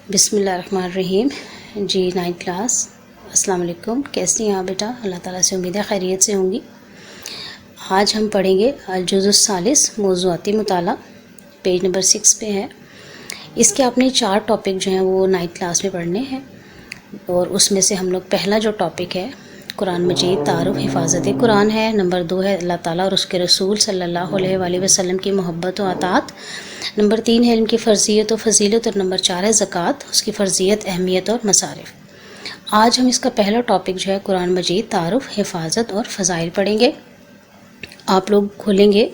بسم اللہ الرحمن الرحیم. جی 9th کلاس. السلام علیکم. کیسی ہیں آپ بیٹا؟ اللہ تعالیٰ سے امید ہے خیریت سے ہوں گی. آج ہم پڑھیں گے الجزء الثالث موضوعاتی مطالعہ. پیج نمبر 6 پہ ہے. اس کے اپنے 4 ٹاپک جو ہیں وہ 9th کلاس میں پڑھنے ہیں، اور اس میں سے ہم لوگ پہلا جو ٹاپک ہے قرآن مجید تعارف حفاظت قرآن ہے. نمبر 2 ہے اللہ تعالیٰ اور اس کے رسول صلی اللہ علیہ وآلہ وسلم کی محبت و اطاعت. نمبر 3 ہے علم کی فرضیت و فضیلت، اور نمبر 4 ہے زکوٰۃ، اس کی فرضیت، اہمیت اور مصارف. آج ہم اس کا پہلا ٹاپک جو ہے قرآن مجید تعارف حفاظت اور فضائل پڑھیں گے. آپ لوگ کھولیں گے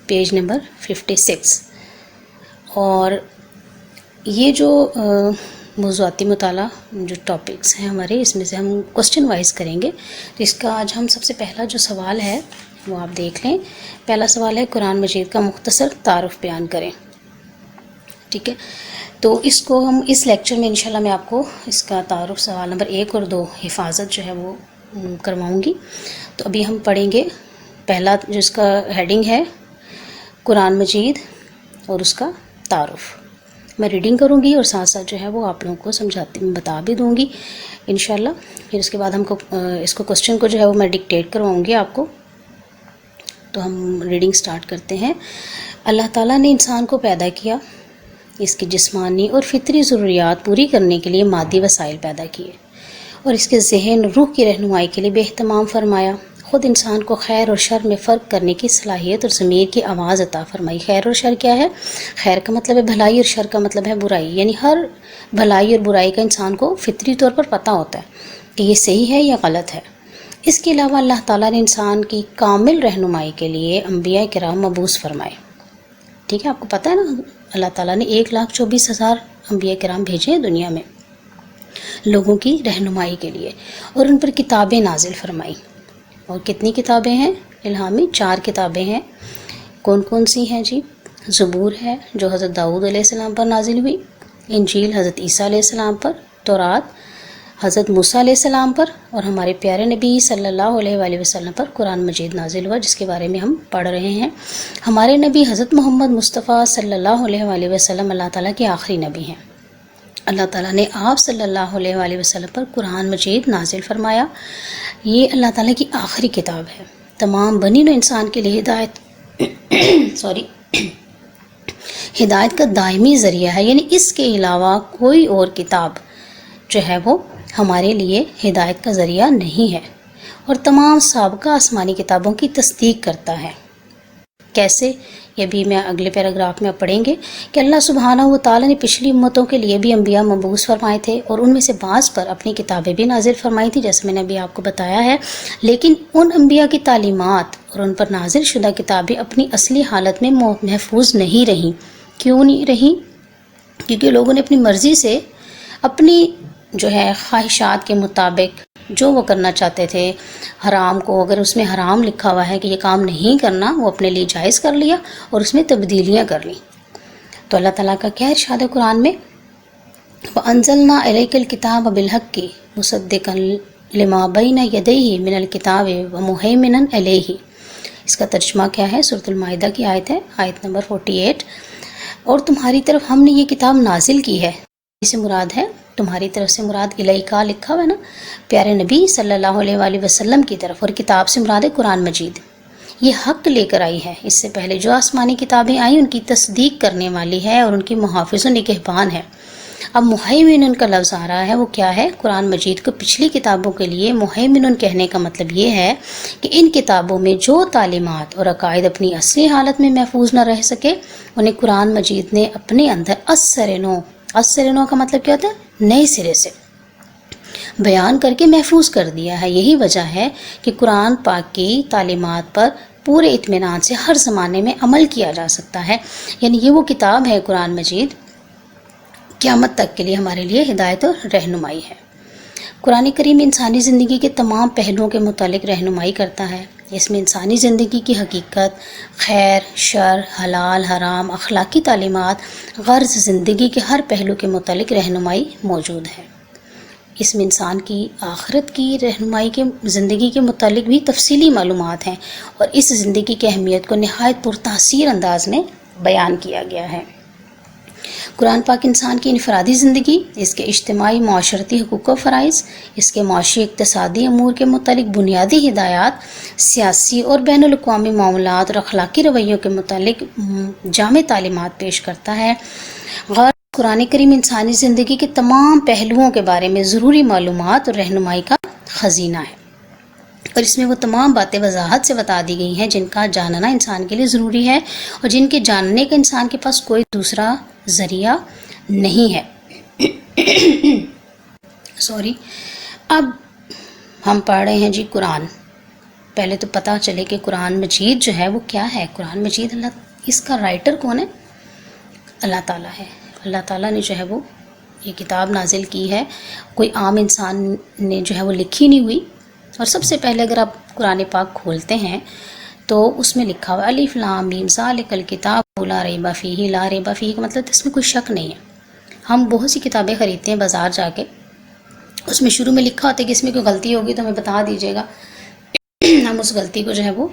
پیج نمبر 56، اور یہ جو موضوعاتی مطالعہ جو ٹاپکس ہیں ہمارے، اس میں سے ہم کوسچن وائز کریں گے. تو اس کا آج ہم سب سے پہلا جو سوال ہے وہ آپ دیکھ لیں. پہلا سوال ہے قرآن مجید کا مختصر تعارف بیان کریں. ٹھیک ہے، تو اس کو ہم اس لیکچر میں انشاءاللہ میں آپ کو اس کا تعارف سوال نمبر 1 اور 2 حفاظت جو ہے وہ کرواؤں گی. تو ابھی ہم پڑھیں گے پہلا جو اس کا ہیڈنگ ہے قرآن مجید اور اس کا تعارف. میں ریڈنگ کروں گی اور ساتھ ساتھ جو ہے وہ آپ لوگوں کو بتا بھی دوں گی انشاءاللہ. پھر اس کے بعد ہم کو اس کو کوسچن کو جو ہے وہ میں ڈکٹیٹ کرواؤں گی آپ کو. تو ہم ریڈنگ سٹارٹ کرتے ہیں. اللہ تعالیٰ نے انسان کو پیدا کیا، اس کی جسمانی اور فطری ضروریات پوری کرنے کے لیے مادی وسائل پیدا کیے، اور اس کے ذہن روح کی رہنمائی کے لیے بے اہتمام فرمایا. خود انسان کو خیر اور شر میں فرق کرنے کی صلاحیت اور ضمیر کی آواز عطا فرمائی. خیر اور شر کیا ہے؟ خیر کا مطلب ہے بھلائی، اور شر کا مطلب ہے برائی. یعنی ہر بھلائی اور برائی کا انسان کو فطری طور پر پتہ ہوتا ہے کہ یہ صحیح ہے یا غلط ہے. اس کے علاوہ اللہ تعالیٰ نے انسان کی کامل رہنمائی کے لیے انبیاء کرام مبعوث فرمائے. ٹھیک ہے، آپ کو پتہ ہے نا اللہ تعالیٰ نے 1,24,000 انبیاء کرام بھیجے ہیں دنیا میں لوگوں کی رہنمائی کے لیے، اور ان پر کتابیں نازل فرمائی. اور کتنی کتابیں ہیں الہامی؟ 4 کتابیں ہیں. کون کون سی ہیں جی؟ زبور ہے جو حضرت داؤد علیہ السلام پر نازل ہوئی، انجیل حضرت عیسیٰ علیہ السلام پر، تورات حضرت موسیٰ علیہ السلام پر، اور ہمارے پیارے نبی صلی اللہ علیہ وآلہ وسلم پر قرآن مجید نازل ہوا، جس کے بارے میں ہم پڑھ رہے ہیں. ہمارے نبی حضرت محمد مصطفیٰ صلی اللہ علیہ وآلہ وسلم اللہ تعالیٰ کے آخری نبی ہیں. اللہ تعالیٰ نے آپ صلی اللہ علیہ وآلہ وسلم پر قرآن مجید نازل فرمایا. یہ اللہ تعالیٰ کی آخری کتاب ہے، تمام بنی نوع انسان کے لیے ہدایت کا دائمی ذریعہ ہے. یعنی اس کے علاوہ کوئی اور کتاب جو ہے وہ ہمارے لیے ہدایت کا ذریعہ نہیں ہے، اور تمام سابقہ آسمانی کتابوں کی تصدیق کرتا ہے. کیسے؟ یہ بھی میں اگلے پیراگراف میں پڑھیں گے کہ اللہ سبحانہ و تعالیٰ نے پچھلی امتوں کے لیے بھی انبیاء مبعوث فرمائے تھے، اور ان میں سے بعض پر اپنی کتابیں بھی نازل فرمائی تھی، جیسے میں نے ابھی آپ کو بتایا ہے. لیکن ان انبیاء کی تعلیمات اور ان پر نازل شدہ کتابیں اپنی اصلی حالت میں محفوظ نہیں رہیں. کیوں نہیں رہیں؟ کیونکہ لوگوں نے اپنی مرضی سے، اپنی جو ہے خواہشات کے مطابق جو وہ کرنا چاہتے تھے، حرام کو اگر اس میں حرام لکھا ہوا ہے کہ یہ کام نہیں کرنا، وہ اپنے لیے جائز کر لیا اور اس میں تبدیلیاں کر لیں. تو اللہ تعالیٰ کا کیا ارشاد ہے قرآن میں؟ وَأَنزَلْنَا إِلَيْكَ الْكِتَابَ بِالْحَقِّ مُصَدِّقًا لِمَا بَيْنَ يَدَيْهِ مِنَ الْكِتَابِ وَمُهَيْمِنًا عَلَيْهِ. اس کا ترجمہ کیا ہے؟ سورۃ المائدہ کی آیت ہے، آیت نمبر 48. اور تمہاری طرف ہم نے یہ کتاب نازل کی ہے. اس سے مراد ہے، تمہاری طرف سے مراد الیکا لکھا ہوا ہے نا، پیارے نبی صلی اللہ علیہ وآلہ وسلم کی طرف، اور کتاب سے مراد ہے قرآن مجید. یہ حق لے کر آئی ہے. اس سے پہلے جو آسمانی کتابیں آئیں ان کی تصدیق کرنے والی ہے اور ان کی محافظ و نگہبان ہے. اب مہیمن کا لفظ آ رہا ہے، وہ کیا ہے؟ قرآن مجید کو پچھلی کتابوں کے لیے مہیمن کہنے کا مطلب یہ ہے کہ ان کتابوں میں جو تعلیمات اور عقائد اپنی اصلی حالت میں محفوظ نہ رہ سکے، انہیں قرآن مجید نے اپنے اندر اثر نو کا مطلب کیا ہوتا ہے؟ نئے سرے سے بیان کر کے محفوظ کر دیا ہے. یہی وجہ ہے کہ قرآن پاک کی تعلیمات پر پورے اطمینان سے ہر زمانے میں عمل کیا جا سکتا ہے. یعنی یہ وہ کتاب ہے قرآن مجید، قیامت تک کے لیے ہمارے لیے ہدایت اور رہنمائی ہے. قرآن کریم انسانی زندگی کے تمام پہلوؤں کے متعلق رہنمائی کرتا ہے. اس میں انسانی زندگی کی حقیقت، خیر، شر، حلال، حرام، اخلاقی تعلیمات، غرض زندگی کے ہر پہلو کے متعلق رہنمائی موجود ہے. اس میں انسان کی آخرت کی رہنمائی کے زندگی کے متعلق بھی تفصیلی معلومات ہیں، اور اس زندگی کی اہمیت کو نہایت پرتاثیر انداز میں بیان کیا گیا ہے. قرآن پاک انسان کی انفرادی زندگی، اس کے اجتماعی معاشرتی حقوق و فرائض، اس کے معاشی اقتصادی امور کے متعلق بنیادی ہدایات، سیاسی اور بین الاقوامی معاملات اور اخلاقی رویوں کے متعلق جامع تعلیمات پیش کرتا ہے۔ غور قرآن کریم انسانی زندگی کے تمام پہلوؤں کے بارے میں ضروری معلومات اور رہنمائی کا خزینہ ہے، اور اس میں وہ تمام باتیں وضاحت سے بتا دی گئی ہیں جن کا جاننا انسان کے لیے ضروری ہے اور جن کے جاننے کا انسان کے پاس کوئی دوسرا ذریعہ نہیں ہے۔ اب ہم پڑھ رہے ہیں جی قرآن۔ پہلے تو پتہ چلے کہ قرآن مجید جو ہے وہ کیا ہے۔ قرآن مجید اس کا رائٹر کون ہے؟ اللہ تعالیٰ ہے۔ اللہ تعالیٰ نے جو ہے وہ یہ کتاب نازل کی ہے، کوئی عام انسان نے جو ہے وہ لکھی نہیں ہوئی۔ اور سب سے پہلے اگر آپ قرآن پاک کھولتے ہیں تو اس میں لکھا ہوا الف لام میم ذالک الکتاب لا ریب فیہ، لا ریب فیہ کا مطلب اس میں کوئی شک نہیں ہے۔ ہم بہت سی کتابیں خریدتے ہیں بازار جا کے، اس میں شروع میں لکھا ہوتا ہے کہ اس میں کوئی غلطی ہوگی تو ہمیں بتا دیجیے گا، ہم اس غلطی کو جو ہے وہ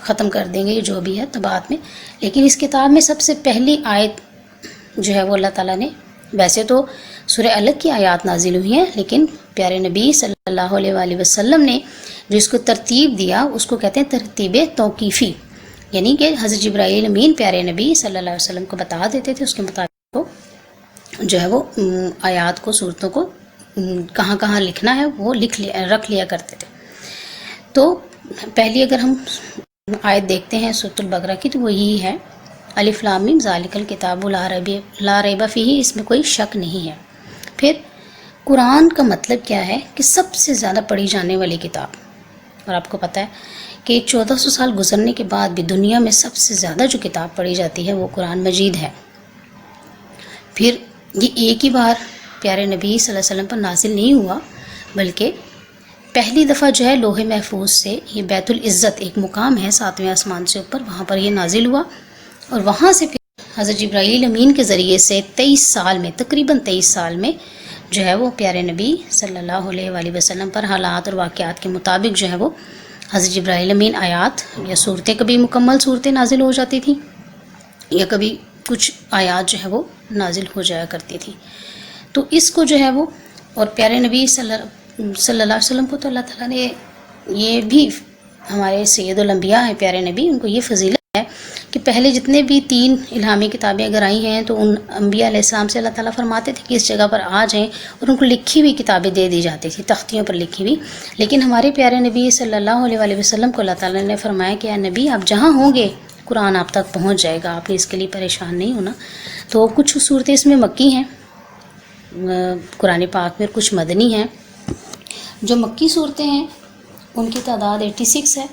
ختم کر دیں گے جو بھی ہے تو بعد میں۔ لیکن اس کتاب میں سب سے پہلی آیت جو ہے وہ اللہ تعالیٰ نے، ویسے تو سورہ الگ کی آیات نازل ہوئی ہیں، لیکن پیارے نبی صلی اللہ علیہ وآلہ وسلم نے جو اس کو ترتیب دیا اس کو کہتے ہیں ترتیب توقیفی، یعنی کہ حضرت جبرائیل امین پیارے نبی صلی اللہ علیہ وسلم کو بتا دیتے تھے، اس کے مطابق وہ جو ہے وہ آیات کو، صورتوں کو کہاں کہاں لکھنا ہے وہ رکھ لیا کرتے تھے۔ تو پہلی اگر ہم آیت دیکھتے ہیں سورۃ البقرہ کی تو وہ یہی ہے الف لام میم ذالک الکتاب لا ریب فیہ، اس میں کوئی شک نہیں ہے۔ پھر قرآن کا مطلب کیا ہے کہ سب سے زیادہ پڑھی جانے والی کتاب، اور آپ کو پتہ ہے کہ 1400 سال گزرنے کے بعد بھی دنیا میں سب سے زیادہ جو کتاب پڑھی جاتی ہے وہ قرآن مجید ہے۔ پھر یہ ایک ہی بار پیارے نبی صلی اللہ علیہ وسلم پر نازل نہیں ہوا، بلکہ پہلی دفعہ جو ہے لوح محفوظ سے، یہ بیت العزت ایک مقام ہے 7ویں آسمان سے اوپر، وہاں پر یہ نازل ہوا، اور وہاں سے پھر حضرت جبرائیل امین کے ذریعے سے 23 سال میں، تقریباً 23 سال میں جو ہے وہ پیارے نبی صلی اللہ علیہ وآلہ وسلم پر حالات اور واقعات کے مطابق جو ہے وہ حضرت جبرائیل امین آیات یا صورتیں، کبھی مکمل صورتیں نازل ہو جاتی تھیں یا کبھی کچھ آیات جو ہے وہ نازل ہو جایا کرتی تھی۔ تو اس کو جو ہے وہ، اور پیارے نبی صلی اللہ علیہ وسلم کو تو اللہ تعالیٰ نے، یہ بھی ہمارے سید الانبیاء ہیں پیارے نبی، ان کو یہ فضیلت ہے کہ پہلے جتنے بھی 3 الہامی کتابیں اگر آئی ہیں تو ان انبیاء علیہ السلام سے اللہ تعالیٰ فرماتے تھے کہ اس جگہ پر آ جائیں، اور ان کو لکھی ہوئی کتابیں دے دی جاتی تھی، تختیوں پر لکھی ہوئی۔ لیکن ہمارے پیارے نبی صلی اللہ علیہ وآلہ وسلم کو اللہ تعالیٰ نے فرمایا کہ اے نبی آپ جہاں ہوں گے قرآن آپ تک پہنچ جائے گا، آپ نے اس کے لیے پریشان نہیں ہونا۔ تو کچھ صورتیں اس میں مکی ہیں قرآن پاک میں، کچھ مدنی ہیں۔ جو مکی صورتیں ہیں ان کی تعداد 86 ہے،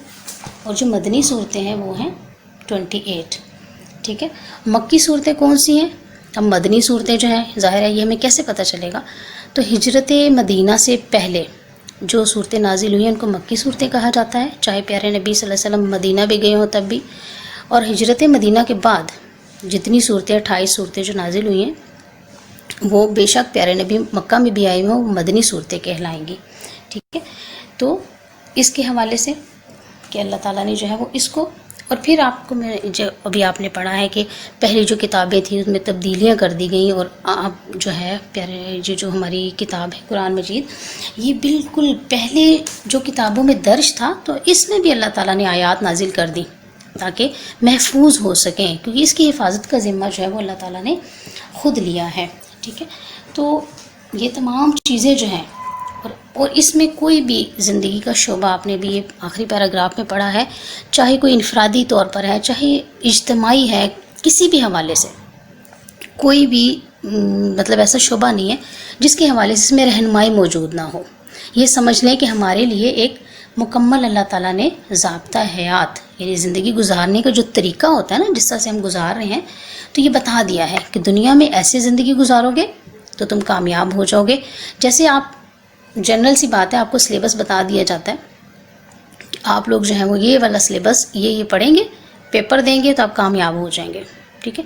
اور جو مدنی صورتیں ہیں وہ ہیں 28۔ ٹھیک ہے، مکی صورتیں کون سی ہیں؟ اب مدنی صورتیں جو ہیں، ظاہر ہے یہ ہمیں کیسے پتہ چلے گا؟ تو ہجرت مدینہ سے پہلے جو صورتیں نازل ہوئی ہیں ان کو مکی صورتیں کہا جاتا ہے، چاہے پیارے نبی صلی اللہ علیہ وسلم مدینہ بھی گئے ہوں تب بھی۔ اور ہجرت مدینہ کے بعد جتنی صورتیں 28 صورتیں جو نازل ہوئی ہیں وہ بے شک پیارے نبی مکہ میں بھی آئے ہوں، وہ مدنی صورتیں کہلائیں گی۔ ٹھیک ہے، تو اس کے حوالے سے کہ اللہ تعالیٰ نے جو ہے وہ اس کو، اور پھر آپ کو میں جو ابھی آپ نے پڑھا ہے کہ پہلی جو کتابیں تھیں اس میں تبدیلیاں کر دی گئیں، اور اب جو ہے پیارے جو ہماری کتاب ہے قرآن مجید، یہ بالکل پہلے جو کتابوں میں درج تھا تو اس میں بھی اللہ تعالیٰ نے آیات نازل کر دی تاکہ محفوظ ہو سکیں، کیونکہ اس کی حفاظت کا ذمہ جو ہے وہ اللہ تعالیٰ نے خود لیا ہے۔ ٹھیک ہے، تو یہ تمام چیزیں جو ہیں، اور اس میں کوئی بھی زندگی کا شعبہ، آپ نے بھی یہ آخری پیراگراف میں پڑھا ہے، چاہے کوئی انفرادی طور پر ہے، چاہے اجتماعی ہے، کسی بھی حوالے سے کوئی بھی مطلب ایسا شعبہ نہیں ہے جس کے حوالے سے اس میں رہنمائی موجود نہ ہو۔ یہ سمجھ لیں کہ ہمارے لیے ایک مکمل اللہ تعالیٰ نے ضابطہ حیات، یعنی زندگی گزارنے کا جو طریقہ ہوتا ہے نا، جس طرح سے ہم گزار رہے ہیں، تو یہ بتا دیا ہے کہ دنیا میں ایسے زندگی گزارو گے تو تم کامیاب ہو جاؤ گے۔ جیسے آپ جنرل سی بات ہے، آپ کو سلیبس بتا دیا جاتا ہے کہ آپ لوگ جو ہیں وہ یہ والا سلیبس یہ پڑھیں گے، پیپر دیں گے تو آپ کامیاب ہو جائیں گے۔ ٹھیک ہے،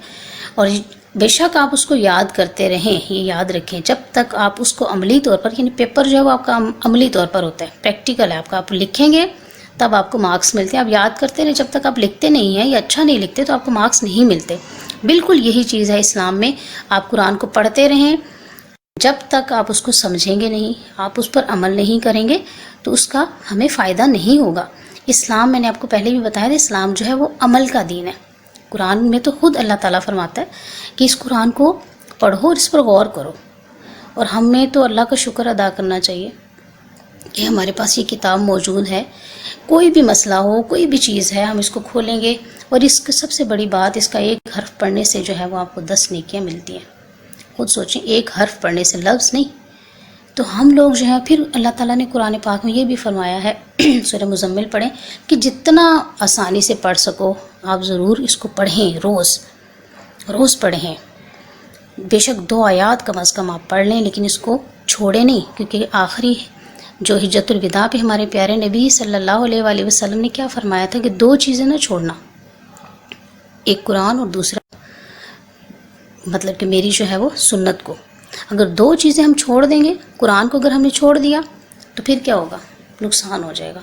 اور بے شک آپ اس کو یاد کرتے رہیں، یہ یاد رکھیں جب تک آپ اس کو عملی طور پر، یعنی پیپر جو ہے وہ آپ کا عملی طور پر ہوتا ہے، پریکٹیکل ہے آپ کا، آپ لکھیں گے تب آپ کو مارکس ملتے ہیں. آپ یاد کرتے رہیں، جب تک آپ لکھتے نہیں ہیں یا اچھا نہیں لکھتے تو آپ کو مارکس نہیں ملتے. بالکل یہی چیز ہے اسلام میں. آپ قرآن کو پڑھتے رہیں، جب تک آپ اس کو سمجھیں گے نہیں، آپ اس پر عمل نہیں کریں گے تو اس کا ہمیں فائدہ نہیں ہوگا. اسلام، میں نے آپ کو پہلے بھی بتایا تھا، اسلام جو ہے وہ عمل کا دین ہے. قرآن میں تو خود اللہ تعالیٰ فرماتا ہے کہ اس قرآن کو پڑھو اور اس پر غور کرو. اور ہمیں تو اللہ کا شکر ادا کرنا چاہیے کہ ہمارے پاس یہ کتاب موجود ہے. کوئی بھی مسئلہ ہو، کوئی بھی چیز ہے، ہم اس کو کھولیں گے اور اس کی سب سے بڑی بات، اس کا ایک حرف پڑھنے سے جو ہے وہ آپ کو 10 نیکیاں ملتی ہیں. خود سوچیں، ایک حرف پڑھنے سے، لفظ نہیں. تو ہم لوگ جو ہے، پھر اللہ تعالیٰ نے قرآن پاک میں یہ بھی فرمایا ہے سورہ مزمل پڑھیں کہ جتنا آسانی سے پڑھ سکو آپ ضرور اس کو پڑھیں. روز پڑھیں. بے شک 2 آیات کم از کم آپ پڑھ لیں، لیکن اس کو چھوڑیں نہیں. کیونکہ آخری جو حجت الوداع پہ ہمارے پیارے نبی صلی اللہ علیہ وآلہ وسلم نے کیا فرمایا تھا کہ 2 چیزیں نہ چھوڑنا، ایک قرآن اور دوسرا مطلب کہ میری جو ہے وہ سنت کو. اگر 2 چیزیں ہم چھوڑ دیں گے، قرآن کو اگر ہم نے چھوڑ دیا تو پھر کیا ہوگا؟ نقصان ہو جائے گا.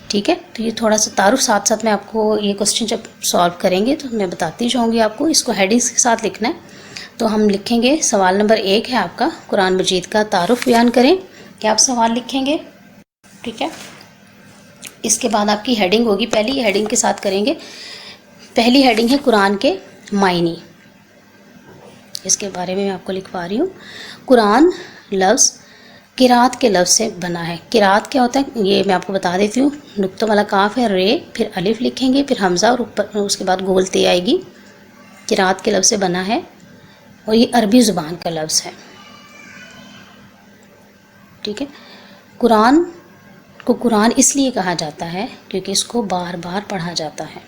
ٹھیک ہے، تو یہ تھوڑا سا تعارف ساتھ ساتھ میں آپ کو یہ کوسچن جب سالو کریں گے تو میں بتاتی جاؤں گی آپ کو. اس کو ہیڈنگس کے ساتھ لکھنا ہے. تو ہم لکھیں گے، سوال نمبر 1 ہے آپ کا، قرآن مجید کا تعارف بیان کریں. کیا آپ سوال لکھیں گے؟ ٹھیک ہے. اس کے بعد آپ کی ہیڈنگ ہوگی، پہلی ہیڈنگ کے ساتھ کریں گے. پہلی ہیڈنگ ہے قرآن کے معنی. اس کے بارے میں آپ کو لکھوا رہی ہوں. قرآن لفظ قرات کے لفظ سے بنا ہے. قرات کیا ہوتا ہے یہ میں آپ کو بتا دیتی ہوں. نقطہ والا کاف ہے، رے، پھر الف لکھیں گے، پھر حمزہ اور اوپر اس کے بعد گول تے آئے گی. قرات کے لفظ سے بنا ہے اور یہ عربی زبان کا لفظ ہے. ٹھیک ہے. قرآن کو قرآن اس لیے کہا جاتا ہے کیونکہ اس کو بار بار پڑھا جاتا ہے،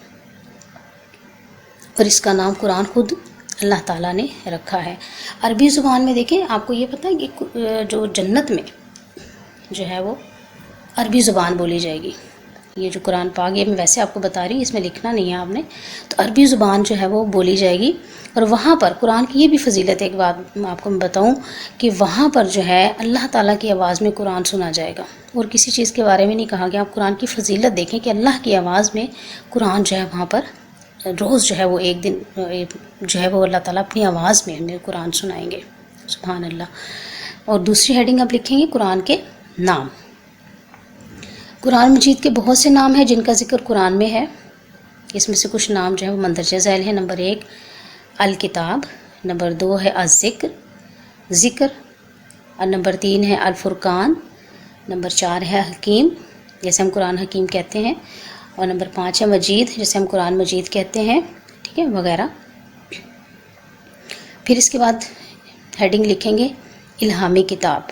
اور اس کا نام قرآن خود اللہ تعالیٰ نے رکھا ہے. عربی زبان میں دیکھیں، آپ کو یہ پتہ ہے کہ جو جنت میں جو ہے وہ عربی زبان بولی جائے گی. یہ جو قرآن پاک، یہ میں ویسے آپ کو بتا رہی ہوں، اس میں لکھنا نہیں ہے آپ نے. تو عربی زبان جو ہے وہ بولی جائے گی. اور وہاں پر قرآن کی یہ بھی فضیلت ہے، ایک بات آپ کو میں بتاؤں کہ وہاں پر جو ہے اللہ تعالیٰ کی آواز میں قرآن سنا جائے گا. اور کسی چیز کے بارے میں نہیں کہا گیا. آپ قرآن کی فضیلت دیکھیں کہ اللہ کی آواز میں قرآن جو ہے وہاں پر روز جو ہے وہ ایک دن جو ہے وہ اللہ تعالیٰ اپنی آواز میں ہمیں قرآن سنائیں گے. سبحان اللہ. اور دوسری ہیڈنگ آپ لکھیں گے قرآن کے نام. قرآن مجید کے بہت سے نام ہیں جن کا ذکر قرآن میں ہے. اس میں سے کچھ نام جو ہے وہ مندرجہ ذیل ہیں. نمبر 1 الکتاب، نمبر 2 ہے الذکر، ذکر، اور نمبر 3 ہے الفرقان، نمبر 4 ہے حکیم جیسے ہم قرآن حکیم کہتے ہیں، اور نمبر 5 ہے مجید جیسے ہم قرآن مجید کہتے ہیں. ٹھیک ہے، وغیرہ. پھر اس کے بعد ہیڈنگ لکھیں گے الہامی کتاب.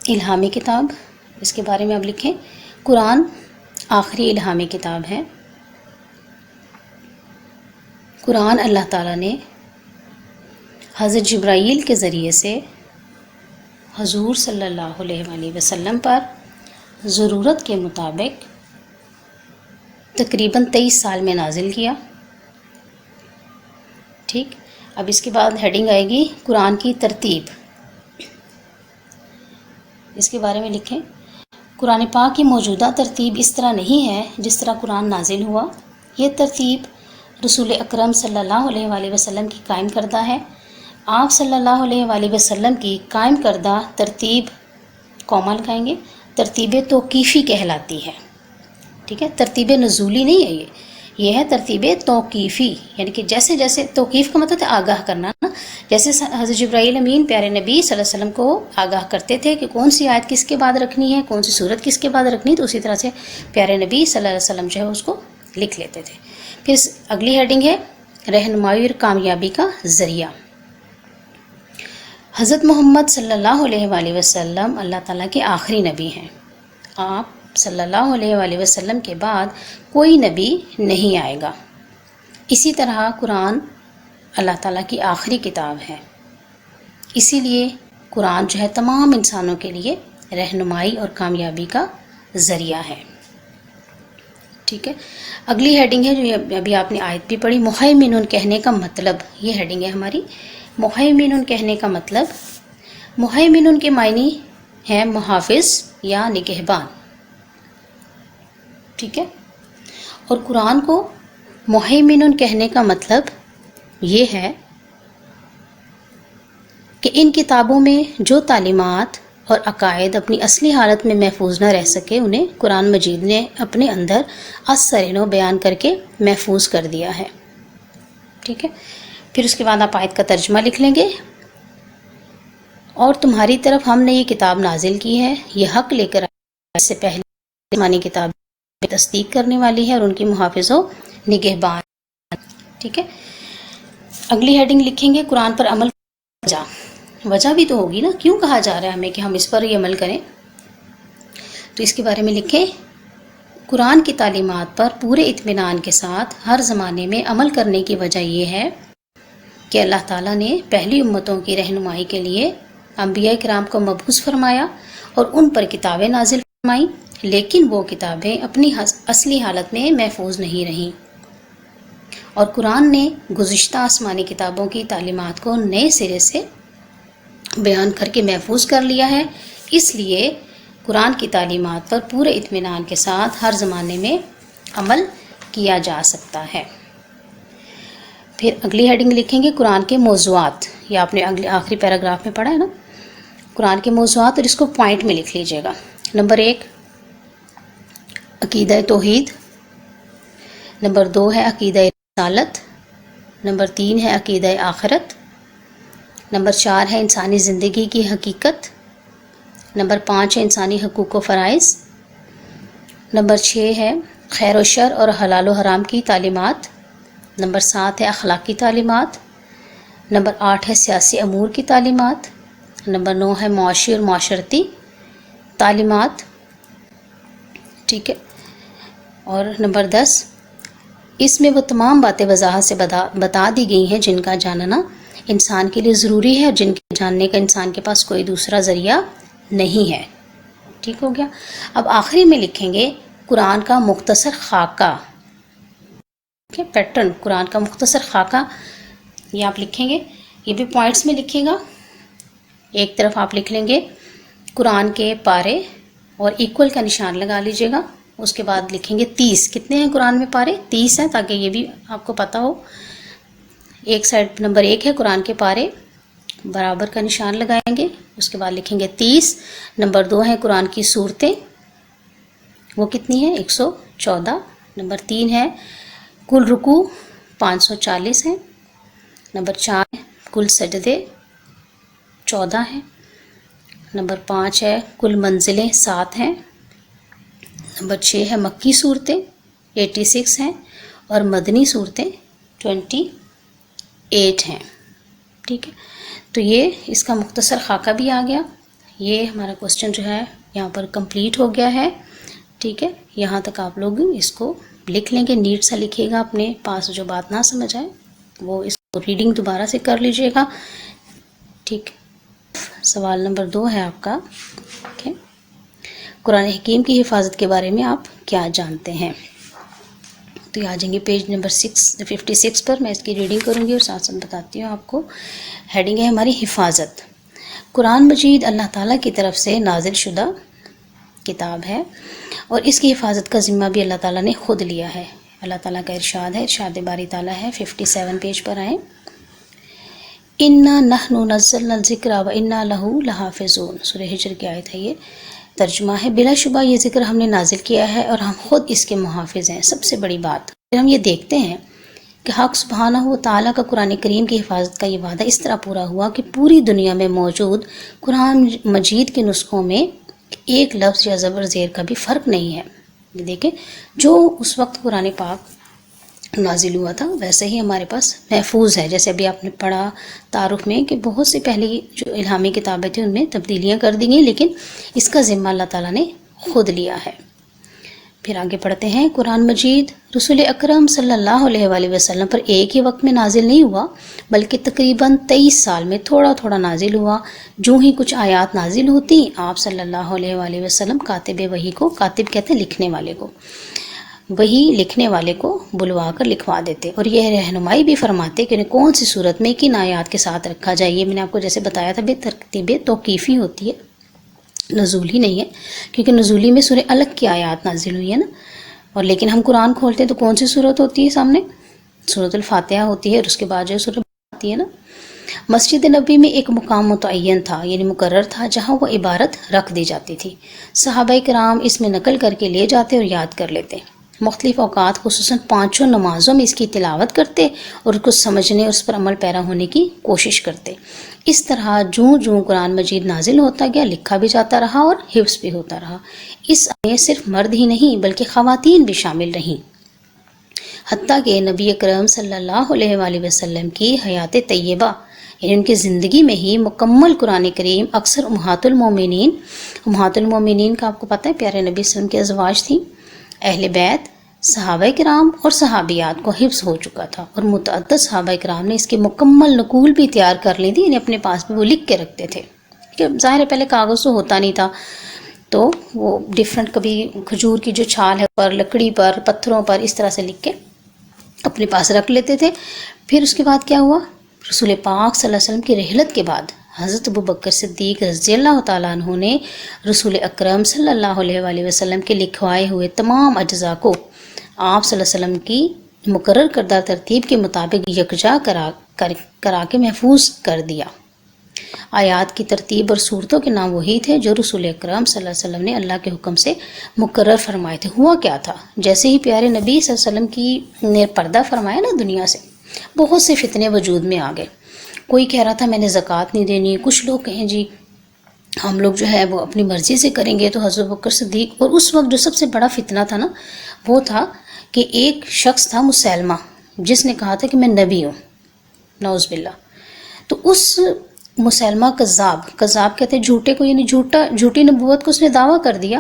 الہامی کتاب، اس کے بارے میں آپ لکھیں قرآن آخری الہامی کتاب ہے. قرآن اللہ تعالیٰ نے حضرت جبرائیل کے ذریعے سے حضور صلی اللہ علیہ وآلہ وسلم پر ضرورت کے مطابق تقریباً 23 سال میں نازل کیا. ٹھیک. اب اس کے بعد ہیڈنگ آئے گی قرآن کی ترتیب. اس کے بارے میں لکھیں قرآن پاک کی موجودہ ترتیب اس طرح نہیں ہے جس طرح قرآن نازل ہوا. یہ ترتیب رسول اکرم صلی اللہ علیہ وآلہ وسلم کی قائم کردہ ہے. آپ صلی اللہ علیہ وآلہ وسلم کی قائم کردہ ترتیب کوما لگائیں گے ترتیب توقیفی کہلاتی ہے. ٹھیک ہے، ترتیب نزولی نہیں ہے یہ ہے ترتیب توقیفی. یعنی کہ جیسے جیسے توقیف کا مطلب ہے آگاہ کرنا نا. جیسے حضرت جبرائیل امین پیارے نبی صلی اللہ علیہ وسلم کو آگاہ کرتے تھے کہ کون سی آیت کس کے بعد رکھنی ہے، کون سی صورت کس کے بعد رکھنی ہے، تو اسی طرح سے پیارے نبی صلی اللہ علیہ وسلم جو ہے اس کو لکھ لیتے تھے. پھر اگلی ہیڈنگ ہے رہنمائی اور کامیابی کا ذریعہ. حضرت محمد صلی اللہ علیہ وآلہ وسلم اللہ تعالیٰ کے آخری نبی ہیں. آپ صلی اللہ علیہ وآلہ وسلم کے بعد کوئی نبی نہیں آئے گا. اسی طرح قرآن اللہ تعالیٰ کی آخری کتاب ہے. اسی لیے قرآن جو ہے تمام انسانوں کے لیے رہنمائی اور کامیابی کا ذریعہ ہے. ٹھیک ہے. اگلی ہیڈنگ ہے جو ابھی آپ نے آیت بھی پڑھی، مہیمن کہنے کا مطلب. یہ ہیڈنگ ہے ہماری مہیمن کہنے کا مطلب. مہیمن کے معنی ہے محافظ یا نگہبان. ٹھیک ہے. اور قرآن کو مہیمن کہنے کا مطلب یہ ہے کہ ان کتابوں میں جو تعلیمات اور عقائد اپنی اصلی حالت میں محفوظ نہ رہ سکے انہیں قرآن مجید نے اپنے اندر از نو بیان کر کے محفوظ کر دیا ہے. ٹھیک ہے. پھر اس کے بعد آپ آیت کا ترجمہ لکھ لیں گے. اور تمہاری طرف ہم نے یہ کتاب نازل کی ہے، یہ حق لے کر اس سے پہلے آسمانی کتاب تصدیق کرنے والی ہے اور ان کی محافظ و نگہبان. ٹھیک ہے. اگلی ہیڈنگ لکھیں گے قرآن پر عمل. وجہ بھی تو ہوگی نا، کیوں کہا جا رہا ہے ہمیں کہ ہم اس پر ہی عمل کریں. تو اس کے بارے میں لکھیں، قرآن کی تعلیمات پر پورے اطمینان کے ساتھ ہر زمانے میں عمل کرنے کی وجہ یہ ہے کہ اللہ تعالیٰ نے پہلی امتوں کی رہنمائی کے لیے انبیاء کرام کو مبعوث فرمایا اور ان پر کتابیں نازل فرمائیں، لیکن وہ کتابیں اپنی اصلی حالت میں محفوظ نہیں رہیں. اور قرآن نے گزشتہ آسمانی کتابوں کی تعلیمات کو نئے سرے سے بیان کر کے محفوظ کر لیا ہے. اس لیے قرآن کی تعلیمات پر پورے اطمینان کے ساتھ ہر زمانے میں عمل کیا جا سکتا ہے. پھر اگلی ہیڈنگ لکھیں گے قرآن کے موضوعات. یہ آپ نے آخری پیراگراف میں پڑھا ہے نا، قرآن کے موضوعات، اور اس کو پوائنٹ میں لکھ لیجئے گا. نمبر 1 عقیدہ توحید، نمبر 2 ہے عقیدہ رسالت، نمبر 3 ہے عقیدہ آخرت، نمبر 4 ہے انسانی زندگی کی حقیقت، نمبر 5 ہے انسانی حقوق و فرائض، نمبر 6 ہے خیر و شر اور حلال و حرام کی تعلیمات، نمبر 7 ہے اخلاقی تعلیمات، نمبر 8 ہے سیاسی امور کی تعلیمات، نمبر 9 ہے معاشی اور معاشرتی تعلیمات. ٹھیک ہے. اور نمبر 10 اس میں وہ تمام باتیں وضاحت سے بتا دی گئی ہیں جن کا جاننا انسان کے لیے ضروری ہے اور جن کے جاننے کا انسان کے پاس کوئی دوسرا ذریعہ نہیں ہے. ٹھیک ہو گیا. اب آخری میں لکھیں گے قرآن کا مختصر خاکہ. پیٹرن قرآن کا مختصر خاکہ، یہ آپ لکھیں گے. یہ بھی پوائنٹس میں لکھیے گا. ایک طرف آپ لکھ لیں گے قرآن کے پارے اور ایکول کا نشان لگا لیجئے گا. اس کے بعد لکھیں گے 30. کتنے ہیں قرآن میں پارے؟ 30 ہیں، تاکہ یہ بھی آپ کو پتہ ہو. ایک سائڈ نمبر 1 ہے قرآن کے پارے، برابر کا نشان لگائیں گے. اس کے بعد لکھیں گے 30. نمبر 2 ہے قرآن کی سورتیں، وہ کتنی ہیں؟ 114. نمبر 3 ہے کل رکوع 540 ہیں. نمبر 4 کل سجدے 14 ہیں. نمبر 5 ہے کل منزلیں 7 ہیں. نمبر 6 ہے مکی صورتیں 86 ہیں اور مدنی صورتیں 28 ہیں. ٹھیک ہے. تو یہ اس کا مختصر خاکہ بھی آ گیا. یہ ہمارا کوسچن جو ہے یہاں پر کمپلیٹ ہو گیا ہے. ٹھیک ہے. یہاں تک آپ لوگ اس کو لکھ لیں گے، نیٹ سا لکھیے گا. اپنے پاس جو بات نہ سمجھ آئے وہ اس کو ریڈنگ دوبارہ سے کر لیجئے گا. ٹھیک. سوال نمبر 2 ہے آپ کا کہ قرآن حکیم کی حفاظت کے بارے میں آپ کیا جانتے ہیں. تو یہ آ جائیں گے پیج نمبر 56 پر. میں اس کی ریڈنگ کروں گی اور ساتھ ساتھ بتاتی ہوں آپ کو. ہیڈنگ ہے ہماری حفاظت. قرآن مجید اللہ تعالیٰ کی طرف سے نازل شدہ کتاب ہے اور اس کی حفاظت کا ذمہ بھی اللہ تعالیٰ نے خود لیا ہے. اللہ تعالیٰ کا ارشاد ہے، ارشاد باری تعالیٰ ہے. 57 پیج پر آئیں. اِنَّا نَحْنُ نَزَّلْنَا الذِّكْرَ وَإِنَّا لَهُ لَحَافِظُونَ. سورہ ہجر کی آیت ہے. یہ ترجمہ ہے، بلا شبہ یہ ذکر ہم نے نازل کیا ہے اور ہم خود اس کے محافظ ہیں. سب سے بڑی بات ہم یہ دیکھتے ہیں کہ حق سبحانہ و تعالیٰ کا قرآن کریم کی حفاظت کا یہ وعدہ اس طرح پورا ہوا کہ پوری دنیا میں موجود قرآن مجید کے نسخوں میں ایک لفظ یا زبر زیر کا بھی فرق نہیں ہے. یہ دیکھیں، جو اس وقت قرآن پاک نازل ہوا تھا ویسے ہی ہمارے پاس محفوظ ہے. جیسے ابھی آپ نے پڑھا تعارف میں کہ بہت سے پہلے جو الہامی کتابیں تھیں ان میں تبدیلیاں کر دی گئیں، لیکن اس کا ذمہ اللہ تعالیٰ نے خود لیا ہے. پھر آگے پڑھتے ہیں. قرآن مجید رسول اکرم صلی اللہ علیہ وآلہ وسلم پر ایک ہی وقت میں نازل نہیں ہوا، بلکہ تقریباً 23 سال میں تھوڑا تھوڑا نازل ہوا. جو ہی کچھ آیات نازل ہوتی آپ صلی اللہ علیہ وآلہ وسلم کاتب وحی کو، کاتب کہتے ہیں لکھنے والے کو، وہی لکھنے والے کو بلوا کر لکھوا دیتے اور یہ رہنمائی بھی فرماتے کہ کون سی صورت میں کن آیات کے ساتھ رکھا جائے. یہ میں نے آپ کو جیسے بتایا تھا بے ترتیب توقیفی ہوتی ہے، نزولی نہیں ہے، کیونکہ نزولی میں سورہ الگ کی آیات نازل ہوئی ہے نا. اور لیکن ہم قرآن کھولتے تو کون سی صورت ہوتی ہے سامنے؟ سورۃ الفاتحہ ہوتی ہے، اور اس کے بعد جو سورت آتی ہے نا۔ مسجد نبی میں ایک مقام متعین تھا، یعنی مقرر تھا، جہاں وہ عبارت رکھ دی جاتی تھی۔ صحابہ کرام اس میں نقل کر کے لے جاتے اور یاد کر لیتے۔ مختلف اوقات خصوصاً 5 نمازوں میں اس کی تلاوت کرتے اور اس کو سمجھنے اور اس پر عمل پیرا ہونے کی کوشش کرتے۔ اس طرح جوں جوں قرآن مجید نازل ہوتا گیا، لکھا بھی جاتا رہا اور حفظ بھی ہوتا رہا۔ اس میں صرف مرد ہی نہیں بلکہ خواتین بھی شامل رہیں، حتیٰ کہ نبی اکرم صلی اللہ علیہ وآلہ وسلم کی حیات طیبہ، یعنی ان کی زندگی میں ہی مکمل قرآن کریم اکثر امہات المومنین کا آپ کو پتہ ہے پیارے نبی صلی اللہ علیہ وسلم کی ازواج تھیں، اہل بیت، صحابہ کرام اور صحابیات کو حفظ ہو چکا تھا، اور متعدد صحابہ کرام نے اس کے مکمل نقول بھی تیار کر لی تھی، یعنی اپنے پاس بھی وہ لکھ کے رکھتے تھے کہ ظاہر ہے پہلے کاغذ تو ہوتا نہیں تھا، تو وہ ڈیفرنٹ کبھی کھجور کی جو چھال ہے پر، لکڑی پر، پتھروں پر، اس طرح سے لکھ کے اپنے پاس رکھ لیتے تھے۔ پھر اس کے بعد کیا ہوا؟ رسول پاک صلی اللہ علیہ وسلم کی رحلت کے بعد حضرت ابوبکر صدیق رضی اللہ تعالیٰ عنہ نے رسول اکرم صلی اللہ علیہ وآلہ وسلم کے لکھوائے ہوئے تمام اجزاء کو آپ صلی اللہ علیہ وسلم کی مقرر کردہ ترتیب کے مطابق یکجا کرا کے محفوظ کر دیا۔ آیات کی ترتیب اور صورتوں کے نام وہی تھے جو رسول اکرم صلی اللہ علیہ وسلم نے اللہ کے حکم سے مقرر فرمائے تھے۔ ہوا کیا تھا؟ جیسے ہی پیارے نبی صلی اللہ علیہ وسلم کی نے پردہ فرمایا نا دنیا سے، بہت سے فتنے وجود میں آ گئے۔ کوئی کہہ رہا تھا میں نے زکوٰۃ نہیں دینی، کچھ لوگ کہیں جی ہم لوگ جو ہے وہ اپنی مرضی سے کریں گے، تو حضرت بکر صدیق، اور اس وقت جو سب سے بڑا فتنہ تھا نا وہ تھا کہ ایک شخص تھا مسیلمہ، جس نے کہا تھا کہ میں نبی ہوں، نعوذ باللہ۔ تو اس مسیلمہ کذاب کہتے ہیں جھوٹے کو، یعنی جھوٹی نبوت کو اس نے دعویٰ کر دیا۔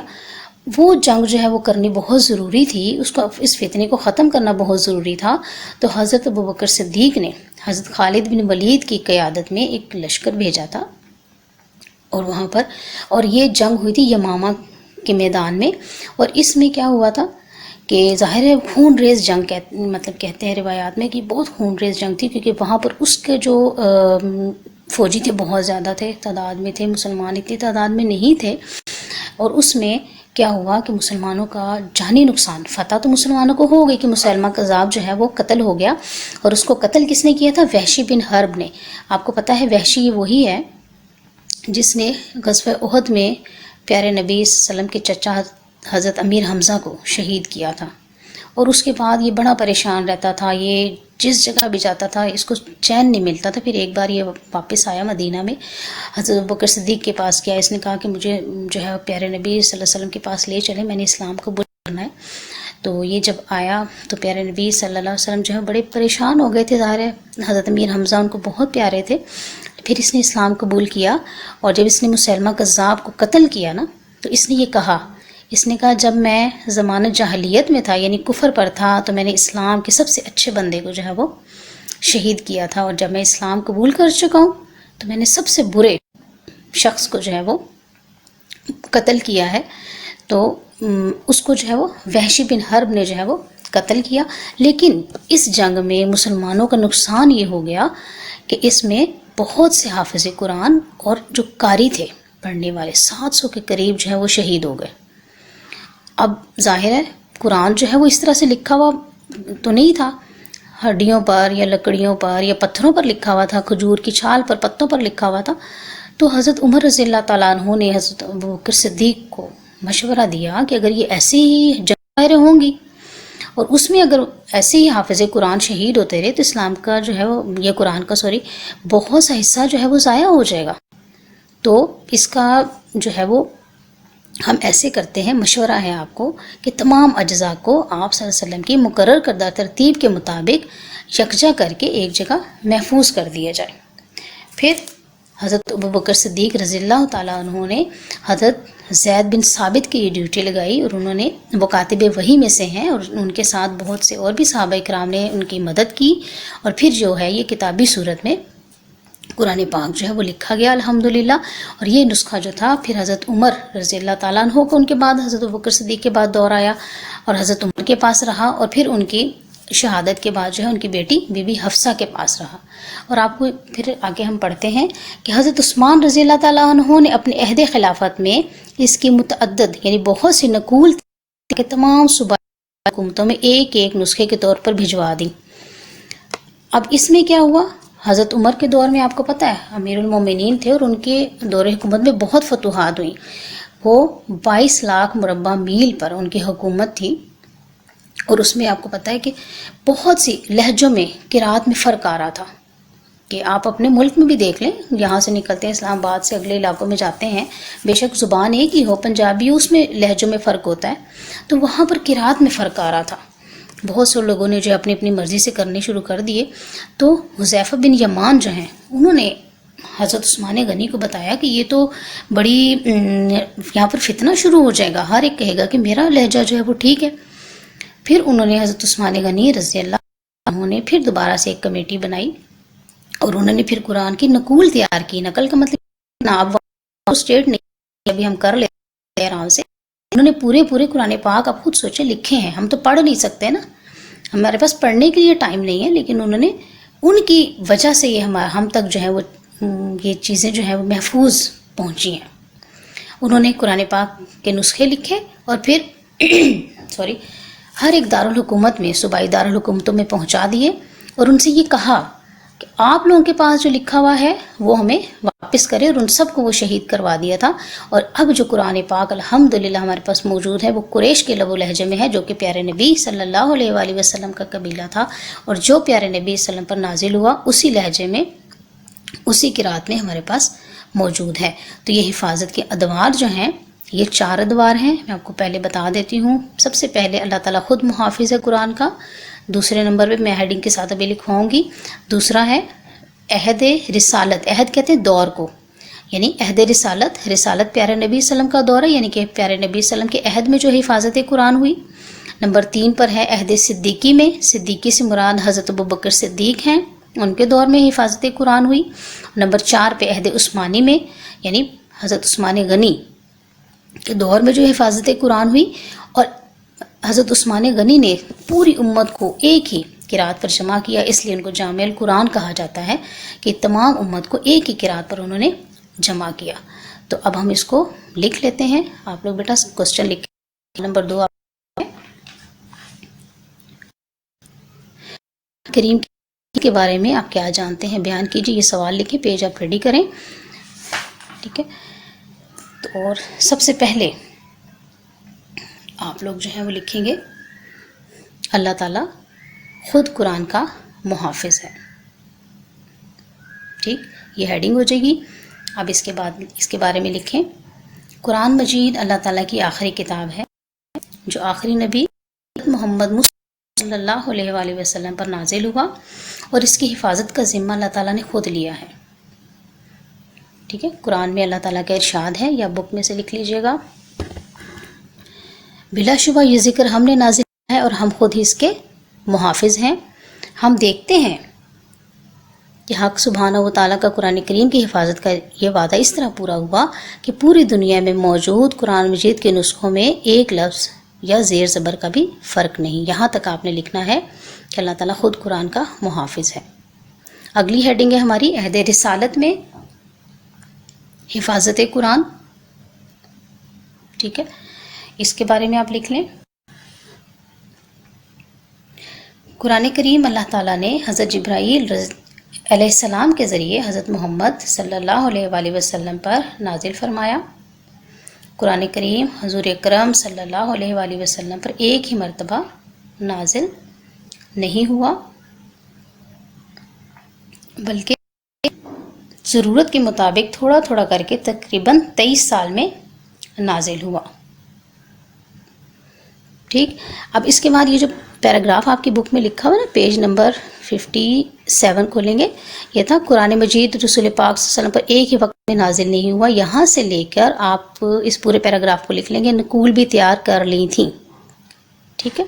وہ جنگ جو ہے وہ کرنی بہت ضروری تھی، اس کو اس فتنے کو ختم کرنا بہت ضروری تھا۔ تو حضرت ابوبکر صدیق نے حضرت خالد بن ولید کی قیادت میں ایک لشکر بھیجا تھا، اور وہاں پر، اور یہ جنگ ہوئی تھی یمامہ کے میدان میں۔ اور اس میں کیا ہوا تھا کہ ظاہر ہے خون ریز جنگ کہتے ہیں روایات میں کہ بہت خون ریز جنگ تھی، کیونکہ وہاں پر اس کے جو فوجی تھے بہت زیادہ تھے تعداد میں، تھے مسلمان اتنی تعداد میں نہیں تھے، اور اس میں کیا ہوا کہ مسلمانوں کا جانی نقصان، فتح تو مسلمانوں کو ہو گئی کہ مسلمہ کذاب جو ہے وہ قتل ہو گیا، اور اس کو قتل کس نے کیا تھا؟ وحشی بن حرب نے۔ آپ کو پتہ ہے وحشی یہ وہی ہے جس نے غزوہ احد میں پیارے نبی صلی اللہ علیہ وسلم کے چچا حضرت امیر حمزہ کو شہید کیا تھا، اور اس کے بعد یہ بڑا پریشان رہتا تھا، یہ جس جگہ بھی جاتا تھا اس کو چین نہیں ملتا تھا۔ پھر ایک بار یہ واپس آیا مدینہ میں، حضرت ابوبکر صدیق کے پاس گیا، اس نے کہا کہ مجھے جو ہے پیارے نبی صلی اللہ علیہ وسلم کے پاس لے چلے، میں نے اسلام قبول کرنا ہے۔ تو یہ جب آیا تو پیارے نبی صلی اللہ علیہ وسلم جو ہے بڑے پریشان ہو گئے تھے، ظاہر ہے حضرت امیر حمزہ ان کو بہت پیارے تھے۔ پھر اس نے اسلام قبول کیا، اور جب اس نے مسیلمہ کذاب کو قتل کیا نا، تو اس نے یہ کہا، اس نے کہا جب میں زمانہ جاہلیت میں تھا، یعنی کفر پر تھا، تو میں نے اسلام کے سب سے اچھے بندے کو جو ہے وہ شہید کیا تھا، اور جب میں اسلام قبول کر چکا ہوں تو میں نے سب سے برے شخص کو جو ہے وہ قتل کیا ہے۔ تو اس کو جو ہے وہ وحشی بن حرب نے جو ہے وہ قتل کیا۔ لیکن اس جنگ میں مسلمانوں کا نقصان یہ ہو گیا کہ اس میں بہت سے حافظ قرآن اور جو قاری تھے پڑھنے والے 700 کے قریب جو ہے وہ شہید ہو گئے۔ اب ظاہر ہے قرآن جو ہے وہ اس طرح سے لکھا ہوا تو نہیں تھا، ہڈیوں پر یا لکڑیوں پر یا پتھروں پر لکھا ہوا تھا، کھجور کی چھال پر، پتوں پر لکھا ہوا تھا۔ تو حضرت عمر رضی اللہ تعالیٰ عنہ نے حضرت ابوبکر صدیق کو مشورہ دیا کہ اگر یہ ایسے ہی جنگیں ہوں گی اور اس میں اگر ایسے ہی حافظ قرآن شہید ہوتے رہے تو اسلام کا جو ہے وہ یہ قرآن کا بہت سا حصہ جو ہے وہ ضائع ہو جائے گا۔ تو اس کا جو ہے وہ ہم ایسے کرتے ہیں، مشورہ ہے آپ کو کہ تمام اجزاء کو آپ صلی اللہ علیہ وسلم کی مقرر کردہ ترتیب کے مطابق یکجا کر کے ایک جگہ محفوظ کر دیا جائے۔ پھر حضرت ابوبکر صدیق رضی اللہ تعالیٰ عنہ نے حضرت زید بن ثابت کی یہ ڈیوٹی لگائی، اور انہوں نے وہ کاتب وحی میں سے ہیں، اور ان کے ساتھ بہت سے اور بھی صحابہ کرام نے ان کی مدد کی، اور پھر جو ہے یہ کتابی صورت میں قرآن پاک جو ہے وہ لکھا گیا الحمدللہ۔ اور یہ نسخہ جو تھا پھر حضرت عمر رضی اللہ تعالیٰ عنہ کو ان کے بعد حضرت ابوبکر صدیق کے بعد دور آیا اور حضرت عمر کے پاس رہا، اور پھر ان کی شہادت کے بعد جو ہے ان کی بیٹی بی بی حفصہ کے پاس رہا۔ اور آپ کو پھر آگے ہم پڑھتے ہیں کہ حضرت عثمان رضی اللہ تعالیٰ عنہ نے اپنے عہد خلافت میں اس کی متعدد یعنی بہت سی نقول کہ تمام صوبہ حکومتوں میں ایک ایک نسخے کے طور پر بھجوا دی۔ اب اس میں کیا ہوا، حضرت عمر کے دور میں آپ کو پتہ ہے امیر المومنین تھے اور ان کے دور حکومت میں بہت فتوحات ہوئیں، وہ 22 لاکھ مربع میل پر ان کی حکومت تھی، اور اس میں آپ کو پتہ ہے کہ بہت سی لہجوں میں قرات میں فرق آ رہا تھا، کہ آپ اپنے ملک میں بھی دیکھ لیں، یہاں سے نکلتے ہیں اسلام آباد سے اگلے علاقوں میں جاتے ہیں، بے شک زبان ایک ہی ہو، پنجابی ہو، اس میں لہجوں میں فرق ہوتا ہے، تو وہاں پر قرات میں فرق آ رہا تھا۔ بہت سے لوگوں نے جو اپنی اپنی مرضی سے کرنے شروع کر دیے، تو حذیفہ بن یمان جو ہیں انہوں نے حضرت عثمان غنی کو بتایا کہ یہ تو بڑی یہاں پر فتنہ شروع ہو جائے گا، ہر ایک کہے گا کہ میرا لہجہ جو ہے وہ ٹھیک ہے۔ پھر انہوں نے حضرت عثمان غنی رضی اللہ عنہ نے پھر دوبارہ سے ایک کمیٹی بنائی، اور انہوں نے پھر قرآن کی نقول تیار کی۔ نقل کا مطلب اب اسٹیٹ نہیں، ابھی ہم کر لیتے ہیں آرام سے۔ انہوں نے پورے قرآن پاک آپ خود سوچے لکھے ہیں، ہم تو پڑھ نہیں سکتے نا، ہمارے پاس پڑھنے کے لیے ٹائم نہیں ہے، لیکن انہوں نے ان کی وجہ سے یہ ہم تک جو ہے وہ یہ چیزیں جو ہیں وہ محفوظ پہنچی ہیں۔ انہوں نے قرآن پاک کے نسخے لکھے اور پھر ہر ایک دارالحکومت میں، صوبائی دارالحکومتوں میں پہنچا دیے، اور ان سے یہ کہا کہ آپ لوگوں کے پاس جو لکھا ہوا ہے وہ ہمیں واپس کرے، اور ان سب کو وہ شہید کروا دیا تھا۔ اور اب جو قرآن پاک الحمدللہ ہمارے پاس موجود ہے وہ قریش کے لب و لہجے میں ہے، جو کہ پیارے نبی صلی اللہ علیہ وآلہ وسلم کا قبیلہ تھا، اور جو پیارے نبی صلی اللہ علیہ وسلم پر نازل ہوا اسی لہجے میں، اسی قرات میں ہمارے پاس موجود ہے۔ تو یہ حفاظت کے ادوار جو ہیں یہ 4 ادوار ہیں، میں آپ کو پہلے بتا دیتی ہوں۔ سب سے پہلے اللہ تعالیٰ خود محافظ ہے قرآن کا، دوسرے نمبر پہ میں ہیڈنگ کے ساتھ ابھی لکھواؤں گی، دوسرا ہے عہد رسالت۔ عہد کہتے ہیں دور کو، یعنی عہد رسالت، رسالت پیارے نبی صلی اللہ علیہ وسلم کا دور ہے، یعنی کہ پیارے نبی صلی اللہ علیہ وسلم کے عہد میں جو حفاظت قرآن ہوئی۔ نمبر 3 پر ہے عہد صدیقی میں، صدیقی سے مراد حضرت ابوبکر صدیق ہیں، ان کے دور میں حفاظت قرآن ہوئی۔ نمبر 4 پہ عہد عثمانی میں، یعنی حضرت عثمان غنی کے دور میں جو حفاظت قرآن ہوئی، اور حضرت عثمان غنی نے پوری امت کو ایک ہی قرات پر جمع کیا، اس لیے ان کو جامع القرآن کہا جاتا ہے، کہ تمام امت کو ایک ہی قرات پر انہوں نے جمع کیا۔ تو اب ہم اس کو لکھ لیتے ہیں، آپ لوگ بیٹا کوسچن لکھ۔ نمبر 2 کریم کے بارے میں آپ کیا جانتے ہیں، بیان کیجیے، یہ سوال لکھیں، پیج آپ ریڈی کریں، ٹھیک ہے۔ تو اور سب سے پہلے آپ لوگ جو ہیں وہ لکھیں گے اللہ تعالیٰ خود قرآن کا محافظ ہے، ٹھیک، یہ ہیڈنگ ہو جائے گی۔ اب اس کے بعد اس کے بارے میں لکھیں، قرآن مجید اللہ تعالیٰ کی آخری کتاب ہے جو آخری نبی محمد مصطفیٰ صلی اللہ علیہ وآلہ وسلم پر نازل ہوا، اور اس کی حفاظت کا ذمہ اللہ تعالیٰ نے خود لیا ہے، ٹھیک ہے۔ قرآن میں اللہ تعالیٰ کا ارشاد ہے، یا بک میں سے لکھ لیجئے گا، بلا شبہ یہ ذکر ہم نے نازل کیا ہے اور ہم خود ہی اس کے محافظ ہیں۔ ہم دیکھتے ہیں کہ حق سبحانہ و تعالیٰ کا قرآن کریم کی حفاظت کا یہ وعدہ اس طرح پورا ہوا کہ پوری دنیا میں موجود قرآن مجید کے نسخوں میں ایک لفظ یا زیر زبر کا بھی فرق نہیں۔ یہاں تک آپ نے لکھنا ہے کہ اللہ تعالیٰ خود قرآن کا محافظ ہے۔ اگلی ہیڈنگ ہے ہماری عہد رسالت میں حفاظت قرآن، ٹھیک ہے، اس کے بارے میں آپ لکھ لیں۔ قرآن کریم اللہ تعالیٰ نے حضرت جبرائیل علیہ السلام کے ذریعے حضرت محمد صلی اللہ علیہ وآلہ وسلم پر نازل فرمایا۔ قرآن کریم حضور اکرم صلی اللہ علیہ وآلہ وسلم پر ایک ہی مرتبہ نازل نہیں ہوا، بلکہ ضرورت کے مطابق تھوڑا تھوڑا کر کے تقریباً 23 سال میں نازل ہوا، ٹھیک۔ اب اس کے بعد یہ جو پیراگراف آپ کی بک میں لکھا ہوا نا، پیج نمبر 57 کھولیں گے، یہ تھا قرآن مجید رسول پاک صلی اللہ علیہ وسلم پر ایک ہی وقت میں نازل نہیں ہوا۔ یہاں سے لے کر آپ اس پورے پیراگراف کو لکھ لیں گے، نقول بھی تیار کر لی تھیں، ٹھیک ہے،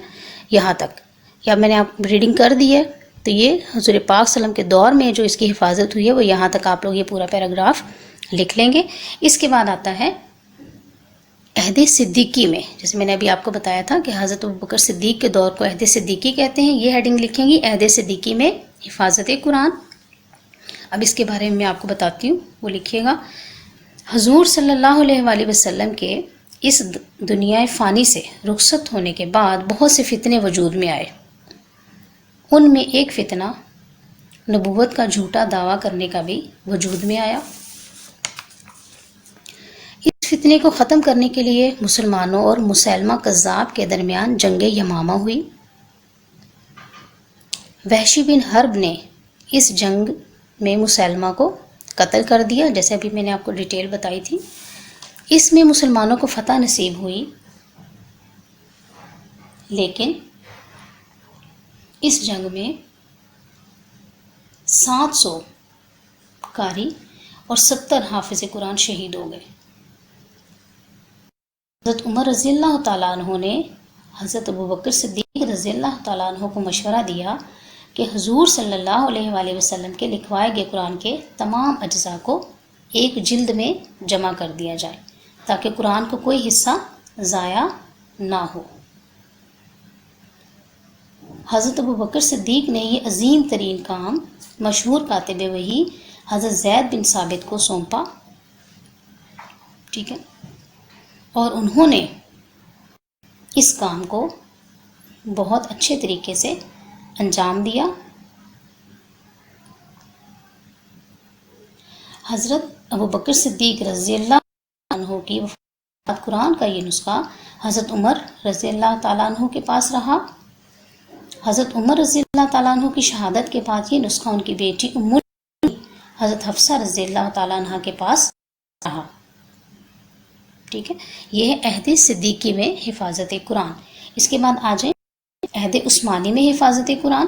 یہاں تک۔ یا میں نے آپ ریڈنگ کر دی ہے، تو یہ حضور پاک صلی اللہ علیہ وسلم کے دور میں جو اس کی حفاظت ہوئی ہے وہ یہاں تک آپ لوگ یہ پورا پیراگراف لکھ لیں گے۔ اس کے بعد آتا ہے عہد صدیقی میں، جیسے میں نے ابھی آپ کو بتایا تھا کہ حضرت ابوبکر صدیق کے دور کو عہد صدیقی کہتے ہیں، یہ ہیڈنگ لکھیں گی، عہد صدیقی میں حفاظت قرآن۔ اب اس کے بارے میں آپ کو بتاتی ہوں، وہ لکھیے گا، حضور صلی اللہ علیہ وآلہ وسلم کے اس دنیا فانی سے رخصت ہونے کے بعد بہت سے فتنے وجود میں آئے. ان میں ایک فتنہ نبوت کا جھوٹا دعویٰ کرنے کا بھی وجود میں آیا. اس فتنے کو ختم کرنے کے لیے مسلمانوں اور مسیلمہ کذاب کے درمیان جنگ یمامہ ہوئی. وحشی بن حرب نے اس جنگ میں مسیلمہ کو قتل کر دیا، جیسے ابھی میں نے آپ کو ڈیٹیل بتائی تھی. اس میں مسلمانوں کو فتح نصیب ہوئی، لیکن اس جنگ میں 700 قاری اور 70 حافظ قرآن شہید ہو گئے. حضرت عمر رضی اللہ تعالیٰ عنہ نے حضرت ابوبکر صدیق رضی اللہ تعالیٰ عنہ کو مشورہ دیا کہ حضور صلی اللہ علیہ وآلہ وسلم کے لکھوائے گئے قرآن کے تمام اجزاء کو ایک جلد میں جمع کر دیا جائے تاکہ قرآن کو کوئی حصہ ضائع نہ ہو. حضرت ابوبکر صدیق نے یہ عظیم ترین کام مشہور کاتب وحی حضرت زید بن ثابت کو سونپا. ٹھیک ہے، اور انہوں نے اس کام کو بہت اچھے طریقے سے انجام دیا. حضرت ابوبکر صدیق رضی اللہ عنہ کی وفات قرآن کا یہ نسخہ حضرت عمر رضی اللہ تعالیٰ عنہ کے پاس رہا. حضرت عمر رضی اللہ تعالیٰ عنہ کی شہادت کے بعد یہ نسخہ ان کی بیٹی حضرت حفصہ رضی اللہ تعالیٰ عنہ کے پاس رہا. ٹھیک ہے، یہ ہے عہد صدیقی میں حفاظت قرآن. اس کے بعد آ جائیں عہد عثمانی میں حفاظت قرآن.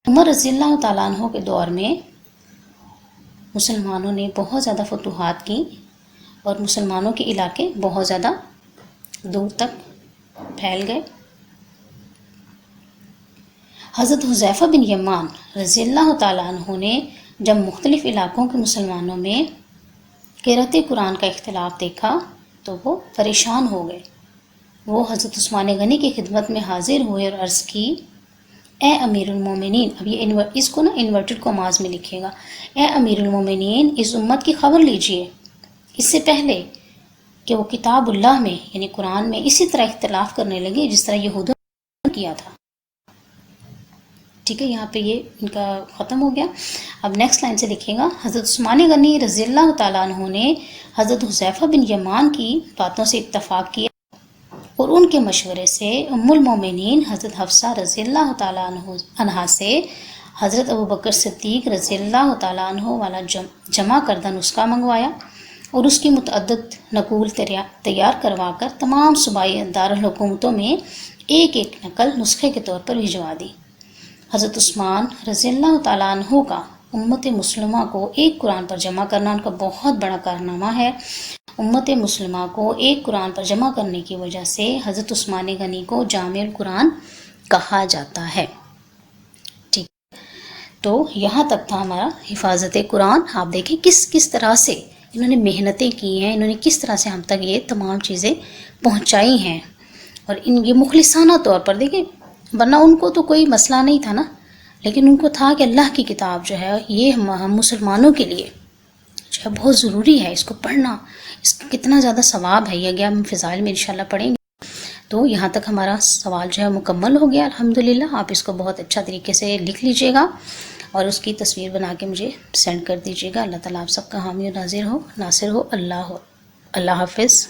عمر رضی اللہ تعالیٰ عنہ کے دور میں مسلمانوں نے بہت زیادہ فتوحات کی اور مسلمانوں کے علاقے بہت زیادہ دور تک پھیل گئے. حضرت حذیفہ بن یمان رضی اللہ تعالیٰ عنہ نے جب مختلف علاقوں کے مسلمانوں میں قرأت قرآن کا اختلاف دیکھا تو وہ پریشان ہو گئے. وہ حضرت عثمان غنی کی خدمت میں حاضر ہوئے اور عرض کی، اے امیر المومنین، اب یہ اس کو نا انورٹڈ کاماز میں لکھے گا، اے امیر المومنین، اس امت کی خبر لیجئے اس سے پہلے کہ وہ کتاب اللہ میں یعنی قرآن میں اسی طرح اختلاف کرنے لگے جس طرح یہودوں نے کیا تھا. ٹھیک ہے، یہاں پہ یہ ان کا ختم ہو گیا. اب نیکسٹ لائن سے لکھے گا، حضرت عثمان غنی رضی اللہ تعالیٰ عنہ نے حضرت حذیفہ بن یمان کی باتوں سے اتفاق کیا اور ان کے مشورے سے ام المومنین حضرت حفصہ رضی اللہ تعالیٰ عنہ سے حضرت ابوبکر صدیق رضی اللہ تعالیٰ عنہ والا جمع کردہ نسخہ منگوایا اور اس کی متعدد نقول تیار کروا کر تمام صوبائی دارالحکومتوں میں ایک ایک نقل نسخے کے طور پر بھجوا دی. حضرت عثمان رضی اللہ تعالیٰ عنہ کا امت مسلمہ کو ایک قرآن پر جمع کرنا ان کا بہت بڑا کارنامہ ہے. امت مسلمہ کو ایک قرآن پر جمع کرنے کی وجہ سے حضرت عثمان غنی کو جامع القرآن کہا جاتا ہے. ٹھیک، تو یہاں تک تھا ہمارا حفاظت قرآن. آپ دیکھیں کس طرح سے انہوں نے محنتیں کی ہیں، انہوں نے کس طرح سے ہم تک یہ تمام چیزیں پہنچائی ہیں. اور یہ مخلصانہ طور پر دیکھیں، ورنہ ان کو تو کوئی مسئلہ نہیں تھا نا، لیکن ان کو تھا کہ اللہ کی کتاب جو ہے یہ ہم مسلمانوں کے لیے جو ہے بہت ضروری ہے، اس کو پڑھنا، اس کا کتنا زیادہ ثواب ہے. یہ آگے ہم فضائل میں انشاءاللہ پڑھیں گے. تو یہاں تک ہمارا سوال جو ہے مکمل ہو گیا الحمدللہ. آپ اس کو بہت اچھا طریقے سے لکھ لیجئے گا اور اس کی تصویر بنا کے مجھے سینڈ کر دیجئے گا. اللہ تعالیٰ آپ سب کا حامی و ناصر ہو. اللہ حافظ.